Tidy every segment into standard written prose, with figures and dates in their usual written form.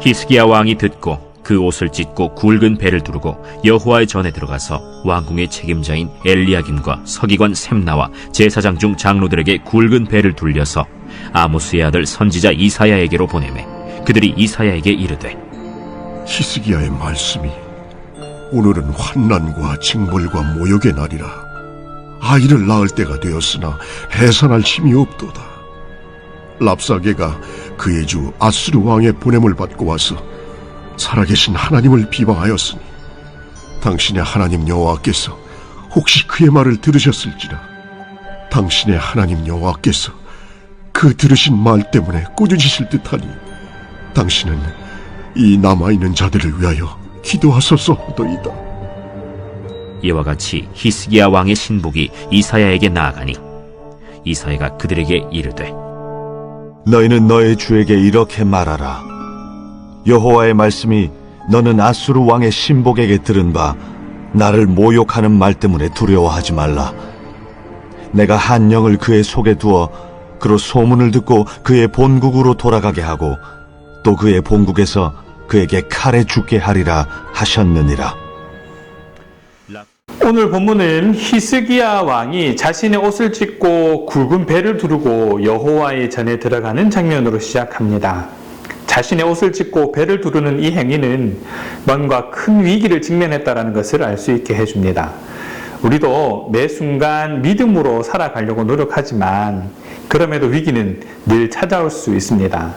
히스기야 왕이 듣고 그 옷을 찢고 굵은 배를 두르고 여호와의 전에 들어가서 왕궁의 책임자인 엘리야김과 서기관 셈나와 제사장 중 장로들에게 굵은 배를 둘려서 아모스의 아들 선지자 이사야에게로 보내매 그들이 이사야에게 이르되 히스기야의 말씀이 오늘은 환난과 징벌과 모욕의 날이라 아이를 낳을 때가 되었으나 해산할 힘이 없도다. 랍사게가 그의 주 아수르 왕의 보냄을 받고 와서 살아계신 하나님을 비방하였으니 당신의 하나님 여호와께서 혹시 그의 말을 들으셨을지라. 당신의 하나님 여호와께서 그 들으신 말 때문에 꾸짖으실 듯하니 당신은 이 남아있는 자들을 위하여 기도하소서이다. 이와 같이 히스기야 왕의 신복이 이사야에게 나아가니 이사야가 그들에게 이르되 너희는 너의 주에게 이렇게 말하라. 여호와의 말씀이 너는 아수르 왕의 신복에게 들은 바 나를 모욕하는 말 때문에 두려워하지 말라. 내가 한 영을 그의 속에 두어 그로 소문을 듣고 그의 본국으로 돌아가게 하고 또 그의 본국에서 그에게 칼에 죽게 하리라 하셨느니라. 오늘 본문은 히스기야 왕이 자신의 옷을 찢고 굵은 배를 두르고 여호와의 전에 들어가는 장면으로 시작합니다. 자신의 옷을 찢고 배를 두르는 이 행위는 뭔가 큰 위기를 직면했다는 것을 알 수 있게 해줍니다. 우리도 매 순간 믿음으로 살아가려고 노력하지만 그럼에도 위기는 늘 찾아올 수 있습니다.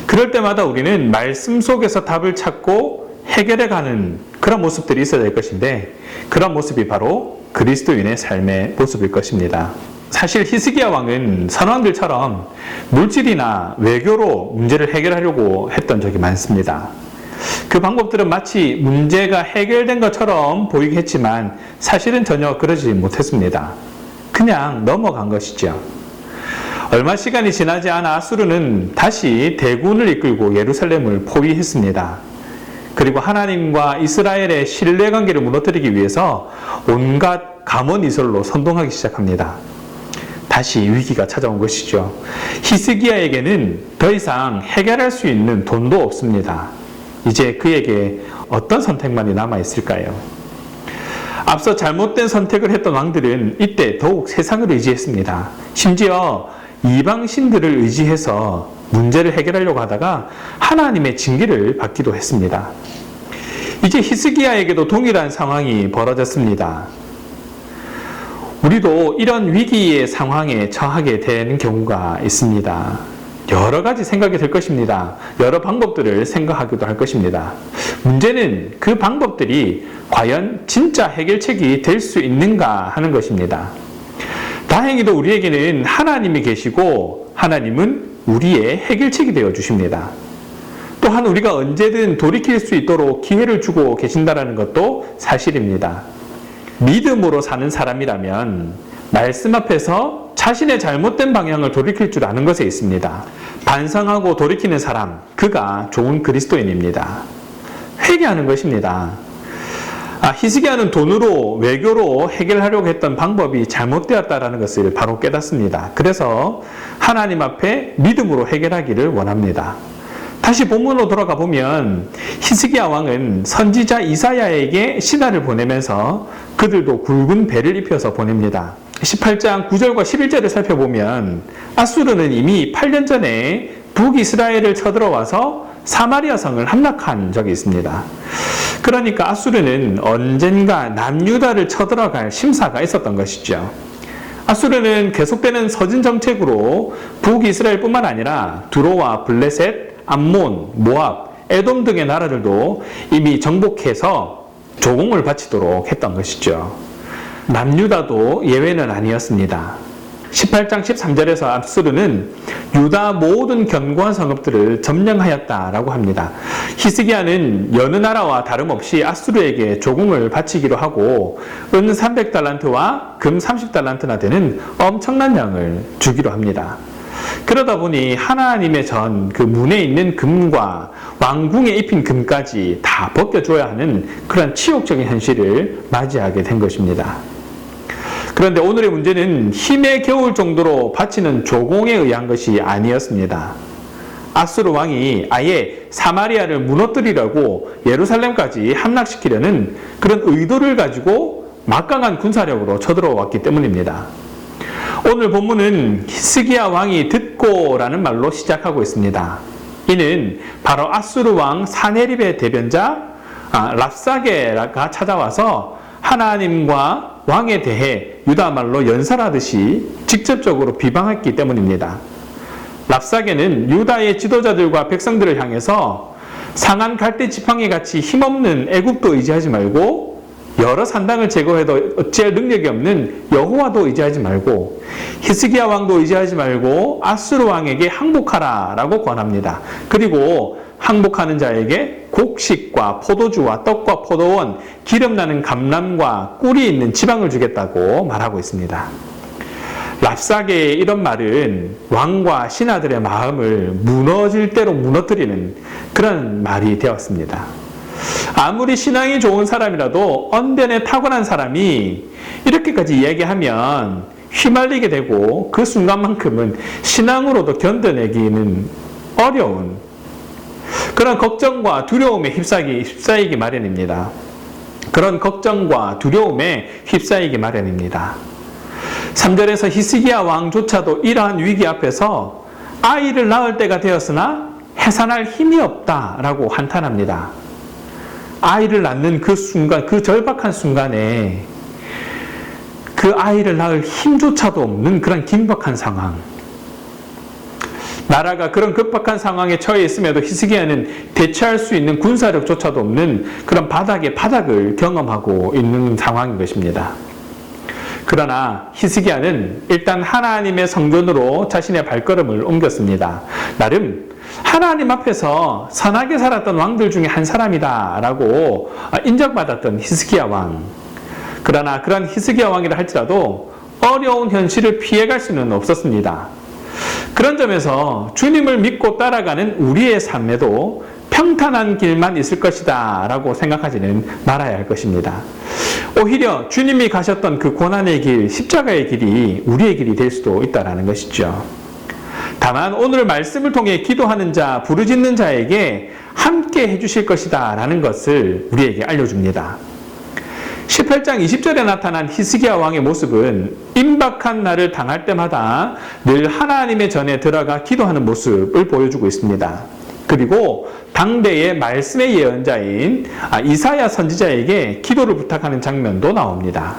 그럴 때마다 우리는 말씀 속에서 답을 찾고 해결해가는 그런 모습들이 있어야 될 것인데 그런 모습이 바로 그리스도인의 삶의 모습일 것입니다. 사실 히스기야 왕은 선왕들처럼 물질이나 외교로 문제를 해결하려고 했던 적이 많습니다. 그 방법들은 마치 문제가 해결된 것처럼 보이게 했지만 사실은 전혀 그러지 못했습니다. 그냥 넘어간 것이죠. 얼마 시간이 지나지 않아 아수르는 다시 대군을 이끌고 예루살렘을 포위했습니다. 그리고 하나님과 이스라엘의 신뢰관계를 무너뜨리기 위해서 온갖 감언이설로 선동하기 시작합니다. 다시 위기가 찾아온 것이죠. 히스기야에게는 더 이상 해결할 수 있는 돈도 없습니다. 이제 그에게 어떤 선택만이 남아있을까요? 앞서 잘못된 선택을 했던 왕들은 이때 더욱 세상을 의지했습니다. 심지어 이방신들을 의지해서 문제를 해결하려고 하다가 하나님의 징계를 받기도 했습니다. 이제 히스기야에게도 동일한 상황이 벌어졌습니다. 우리도 이런 위기의 상황에 처하게 되는 경우가 있습니다. 여러 가지 생각이 들 것입니다. 여러 방법들을 생각하기도 할 것입니다. 문제는 그 방법들이 과연 진짜 해결책이 될 수 있는가 하는 것입니다. 다행히도 우리에게는 하나님이 계시고 하나님은 우리의 해결책이 되어 주십니다. 또한 우리가 언제든 돌이킬 수 있도록 기회를 주고 계신다는 것도 사실입니다. 믿음으로 사는 사람이라면 말씀 앞에서 자신의 잘못된 방향을 돌이킬 줄 아는 것에 있습니다. 반성하고 돌이키는 사람, 그가 좋은 그리스도인입니다. 회개하는 것입니다. 히스기야는 돈으로 외교로 해결하려고 했던 방법이 잘못되었다는 것을 바로 깨닫습니다. 그래서 하나님 앞에 믿음으로 해결하기를 원합니다. 다시 본문으로 돌아가 보면 히스기야 왕은 선지자 이사야에게 신하를 보내면서 그들도 굵은 배를 입혀서 보냅니다. 18장 9절과 11절을 살펴보면 아수르는 이미 8년 전에 북이스라엘을 쳐들어와서 사마리아 성을 함락한 적이 있습니다. 그러니까 아수르는 언젠가 남유다를 쳐들어갈 심사가 있었던 것이죠. 아수르는 계속되는 서진 정책으로 북이스라엘뿐만 아니라 두로와 블레셋, 암몬, 모압, 에돔 등의 나라들도 이미 정복해서 조공을 바치도록 했던 것이죠. 남유다도 예외는 아니었습니다. 18장 13절에서 아수르는 유다 모든 견고한 성읍들을 점령하였다라고 합니다. 히스기야는 여느 나라와 다름없이 아수르에게 조공을 바치기로 하고 은 300달란트와 금 30달란트나 되는 엄청난 양을 주기로 합니다. 그러다 보니 하나님의 전 그 문에 있는 금과 왕궁에 입힌 금까지 다 벗겨줘야 하는 그런 치욕적인 현실을 맞이하게 된 것입니다. 그런데 오늘의 문제는 힘에 겨울 정도로 바치는 조공에 의한 것이 아니었습니다. 아수르 왕이 아예 사마리아를 무너뜨리려고 예루살렘까지 함락시키려는 그런 의도를 가지고 막강한 군사력으로 쳐들어왔기 때문입니다. 오늘 본문은 히스기야 왕이 듣고라는 말로 시작하고 있습니다. 이는 바로 아수르 왕 사네립의 대변자 랍사게가 찾아와서 하나님과 왕에 대해 유다 말로 연설하듯이 직접적으로 비방했기 때문입니다. 랍사게는 유다의 지도자들과 백성들을 향해서 상한 갈대 지팡이 같이 힘없는 애굽도 의지하지 말고 여러 산당을 제거해도 어찌할 능력이 없는 여호와도 의지하지 말고 히스기야 왕도 의지하지 말고 아수르 왕에게 항복하라 라고 권합니다. 그리고 항복하는 자에게 곡식과 포도주와 떡과 포도원, 기름나는 감람과 꿀이 있는 지방을 주겠다고 말하고 있습니다. 랍사게의 이런 말은 왕과 신하들의 마음을 무너질 대로 무너뜨리는 그런 말이 되었습니다. 아무리 신앙이 좋은 사람이라도 언변에 타고난 사람이 이렇게까지 이야기하면 휘말리게 되고 그 순간만큼은 신앙으로도 견뎌내기는 어려운 그런 걱정과 두려움에 휩싸이기 마련입니다. 그런 걱정과 두려움에 휩싸이기 마련입니다. 3절에서 히스기야 왕조차도 이러한 위기 앞에서 아이를 낳을 때가 되었으나 해산할 힘이 없다라고 한탄합니다. 아이를 낳는 그 순간, 그 절박한 순간에 그 아이를 낳을 힘조차도 없는 그런 긴박한 상황. 나라가 그런 급박한 상황에 처해 있음에도 히스기야는 대처할 수 있는 군사력조차도 없는 그런 바닥의 바닥을 경험하고 있는 상황인 것입니다. 그러나 히스기야는 일단 하나님의 성전으로 자신의 발걸음을 옮겼습니다. 나름 하나님 앞에서 선하게 살았던 왕들 중에 한 사람이다 라고 인정받았던 히스기야 왕. 그러나 그런 히스기야 왕이라 할지라도 어려운 현실을 피해갈 수는 없었습니다. 그런 점에서 주님을 믿고 따라가는 우리의 삶에도 평탄한 길만 있을 것이다 라고 생각하지는 말아야 할 것입니다. 오히려 주님이 가셨던 그 고난의 길, 십자가의 길이 우리의 길이 될 수도 있다는 것이죠. 다만 오늘 말씀을 통해 기도하는 자, 부르짖는 자에게 함께 해주실 것이다 라는 것을 우리에게 알려줍니다. 18장 20절에 나타난 히스기야 왕의 모습은 임박한 날을 당할 때마다 늘 하나님의 전에 들어가 기도하는 모습을 보여주고 있습니다. 그리고 당대의 말씀의 예언자인 이사야 선지자에게 기도를 부탁하는 장면도 나옵니다.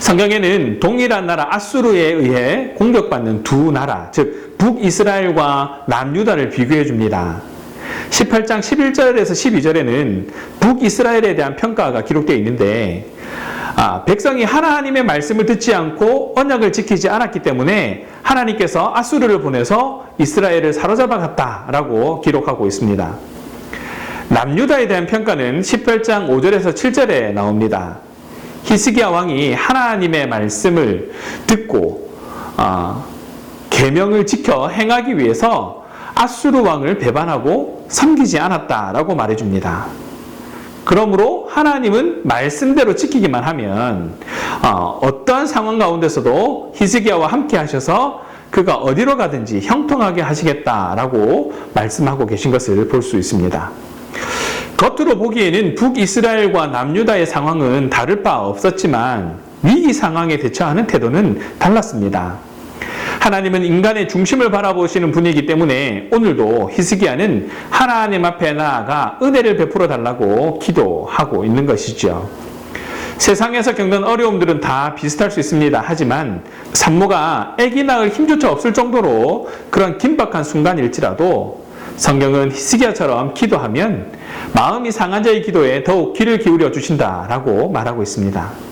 성경에는 동일한 나라 아수르에 의해 공격받는 두 나라, 즉 북이스라엘과 남유다를 비교해 줍니다. 18장 11절에서 12절에는 북이스라엘에 대한 평가가 기록되어 있는데 백성이 하나님의 말씀을 듣지 않고 언약을 지키지 않았기 때문에 하나님께서 아수르를 보내서 이스라엘을 사로잡아 갔다라고 기록하고 있습니다. 남유다에 대한 평가는 18장 5절에서 7절에 나옵니다. 히스기야 왕이 하나님의 말씀을 듣고 계명을 지켜 행하기 위해서 아수르 왕을 배반하고 섬기지 않았다라고 말해줍니다. 그러므로 하나님은 말씀대로 지키기만 하면 어떠한 상황 가운데서도 히스기야와 함께 하셔서 그가 어디로 가든지 형통하게 하시겠다라고 말씀하고 계신 것을 볼 수 있습니다. 겉으로 보기에는 북이스라엘과 남유다의 상황은 다를 바 없었지만 위기 상황에 대처하는 태도는 달랐습니다. 하나님은 인간의 중심을 바라보시는 분이기 때문에 오늘도 히스기야는 하나님 앞에 나아가 은혜를 베풀어 달라고 기도하고 있는 것이죠. 세상에서 겪는 어려움들은 다 비슷할 수 있습니다. 하지만 산모가 아기 낳을 힘조차 없을 정도로 그런 긴박한 순간일지라도 성경은 히스기야처럼 기도하면 마음이 상한 자의 기도에 더욱 귀를 기울여 주신다라고 말하고 있습니다.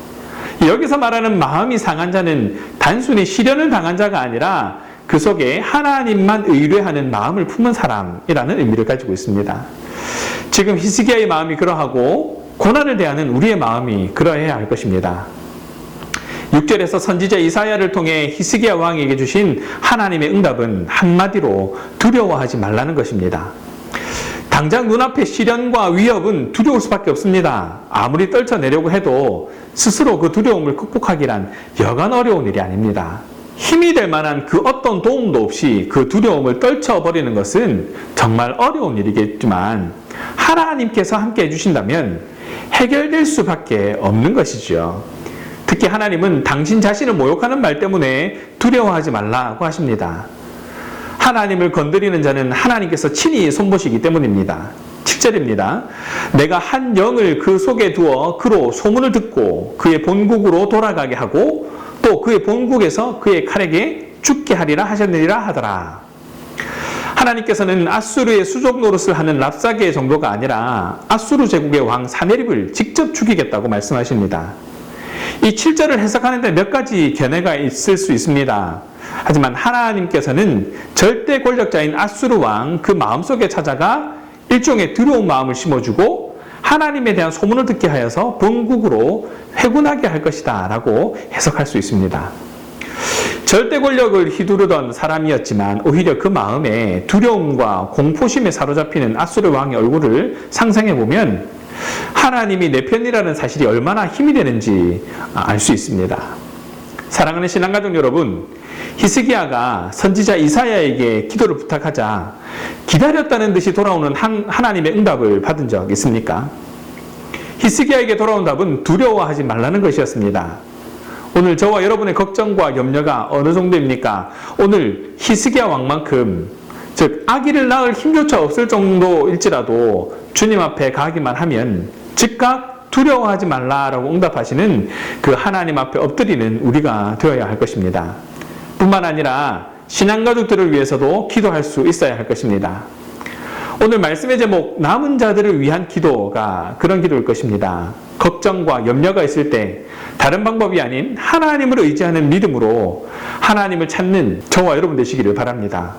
여기서 말하는 마음이 상한 자는 단순히 시련을 당한 자가 아니라 그 속에 하나님만 의뢰하는 마음을 품은 사람이라는 의미를 가지고 있습니다. 지금 히스기야의 마음이 그러하고 고난을 대하는 우리의 마음이 그러해야 할 것입니다. 6절에서 선지자 이사야를 통해 히스기야 왕에게 주신 하나님의 응답은 한마디로 두려워하지 말라는 것입니다. 당장 눈앞의 시련과 위협은 두려울 수밖에 없습니다. 아무리 떨쳐내려고 해도 스스로 그 두려움을 극복하기란 여간 어려운 일이 아닙니다. 힘이 될 만한 그 어떤 도움도 없이 그 두려움을 떨쳐버리는 것은 정말 어려운 일이겠지만 하나님께서 함께 해주신다면 해결될 수밖에 없는 것이죠. 특히 하나님은 당신 자신을 모욕하는 말 때문에 두려워하지 말라고 하십니다. 하나님을 건드리는 자는 하나님께서 친히 손보시기 때문입니다. 7절입니다. 내가 한 영을 그 속에 두어 그로 소문을 듣고 그의 본국으로 돌아가게 하고 또 그의 본국에서 그의 칼에게 죽게 하리라 하셨느니라 하더라. 하나님께서는 아수르의 수족 노릇을 하는 랍사게 정도가 아니라 아수르 제국의 왕 사네립을 직접 죽이겠다고 말씀하십니다. 이 7절을 해석하는데 몇 가지 견해가 있을 수 있습니다. 하지만 하나님께서는 절대 권력자인 아수르 왕 그 마음속에 찾아가 일종의 두려운 마음을 심어주고 하나님에 대한 소문을 듣게 하여서 본국으로 회군하게 할 것이다 라고 해석할 수 있습니다. 절대 권력을 휘두르던 사람이었지만 오히려 그 마음에 두려움과 공포심에 사로잡히는 아수르 왕의 얼굴을 상상해보면 하나님이 내 편이라는 사실이 얼마나 힘이 되는지 알 수 있습니다. 사랑하는 신앙가족 여러분, 히스기야가 선지자 이사야에게 기도를 부탁하자 기다렸다는 듯이 돌아오는 하나님의 응답을 받은 적 있습니까? 히스기야에게 돌아온 답은 두려워하지 말라는 것이었습니다. 오늘 저와 여러분의 걱정과 염려가 어느 정도입니까? 오늘 히스기야 왕만큼 즉 아기를 낳을 힘조차 없을 정도일지라도 주님 앞에 가기만 하면 즉각 두려워하지 말라라고 응답하시는 그 하나님 앞에 엎드리는 우리가 되어야 할 것입니다. 뿐만 아니라 신앙가족들을 위해서도 기도할 수 있어야 할 것입니다. 오늘 말씀의 제목 남은 자들을 위한 기도가 그런 기도일 것입니다. 걱정과 염려가 있을 때 다른 방법이 아닌 하나님을 의지하는 믿음으로 하나님을 찾는 저와 여러분 되시기를 바랍니다.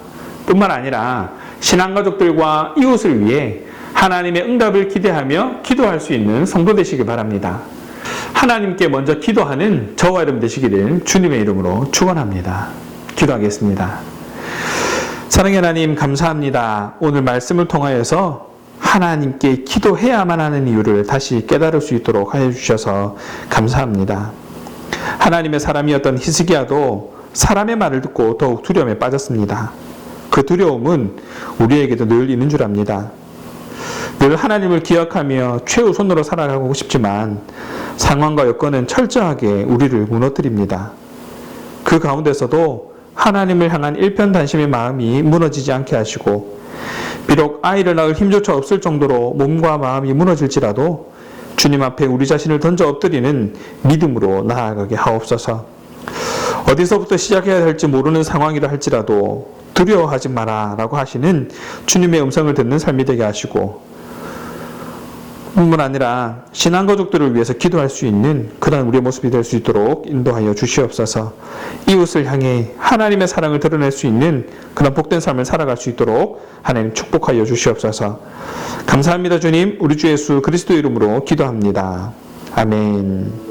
뿐만 아니라 신앙가족들과 이웃을 위해 하나님의 응답을 기대하며 기도할 수 있는 성도 되시길 바랍니다. 하나님께 먼저 기도하는 저와 여러분 되시기를 주님의 이름으로 축원합니다. 기도하겠습니다. 사랑의 하나님 감사합니다. 오늘 말씀을 통하여서 하나님께 기도해야만 하는 이유를 다시 깨달을 수 있도록 하여 주셔서 감사합니다. 하나님의 사람이었던 히스기야도 사람의 말을 듣고 더욱 두려움에 빠졌습니다. 그 두려움은 우리에게도 늘 있는 줄 압니다. 늘 하나님을 기억하며 최우선으로 살아가고 싶지만 상황과 여건은 철저하게 우리를 무너뜨립니다. 그 가운데서도 하나님을 향한 일편단심의 마음이 무너지지 않게 하시고 비록 아이를 낳을 힘조차 없을 정도로 몸과 마음이 무너질지라도 주님 앞에 우리 자신을 던져 엎드리는 믿음으로 나아가게 하옵소서. 어디서부터 시작해야 할지 모르는 상황이라 할지라도 두려워하지 마라 라고 하시는 주님의 음성을 듣는 삶이 되게 하시고 뿐만 아니라 신앙가족들을 위해서 기도할 수 있는 그런 우리의 모습이 될 수 있도록 인도하여 주시옵소서. 이웃을 향해 하나님의 사랑을 드러낼 수 있는 그런 복된 삶을 살아갈 수 있도록 하나님 축복하여 주시옵소서. 감사합니다 주님. 우리 주 예수 그리스도 이름으로 기도합니다. 아멘.